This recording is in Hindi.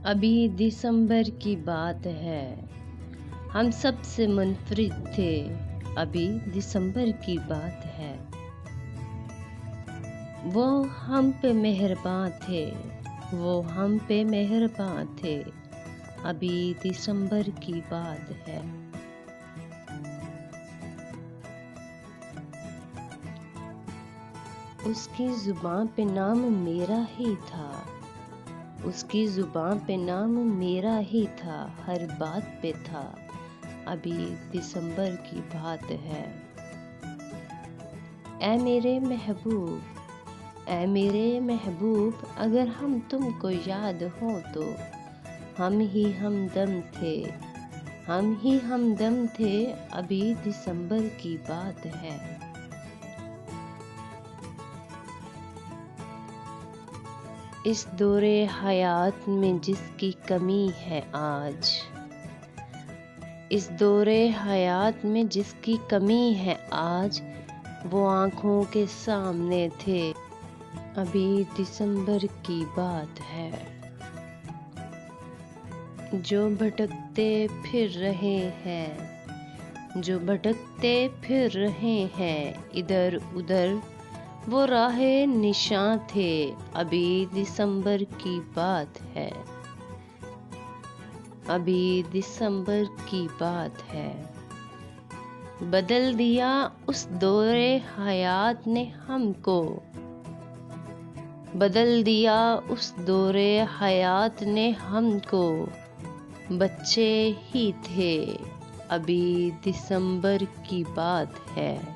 अभी दिसंबर की बात है, हम सबसे मुनफरिद थे। अभी दिसंबर की बात है, वो हम पे मेहरबान थे, वो हम पे मेहरबान थे। अभी दिसंबर की बात है। उसकी जुबान पे नाम मेरा ही था, उसकी जुबान पे नाम मेरा ही था, हर बात पे था। अभी दिसंबर की बात है। ऐ मेरे महबूब, ऐ मेरे महबूब, अगर हम तुमको याद हो तो हम ही हमदम थे, हम ही हमदम थे। अभी दिसंबर की बात है। इस दौरे हयात में जिसकी कमी है आज, इस दौरे हयात में जिसकी कमी है आज, वो आँखों के सामने थे। अभी दिसंबर की बात है। जो भटकते फिर रहे हैं, जो भटकते फिर रहे हैं इधर उधर, वो राहे निशां थे। अभी दिसंबर की बात है, अभी दिसंबर की बात है। बदल दिया उस दौरे हयात ने हमको, बदल दिया उस दौरे हयात ने हमको। बच्चे ही थे, अभी दिसंबर की बात है।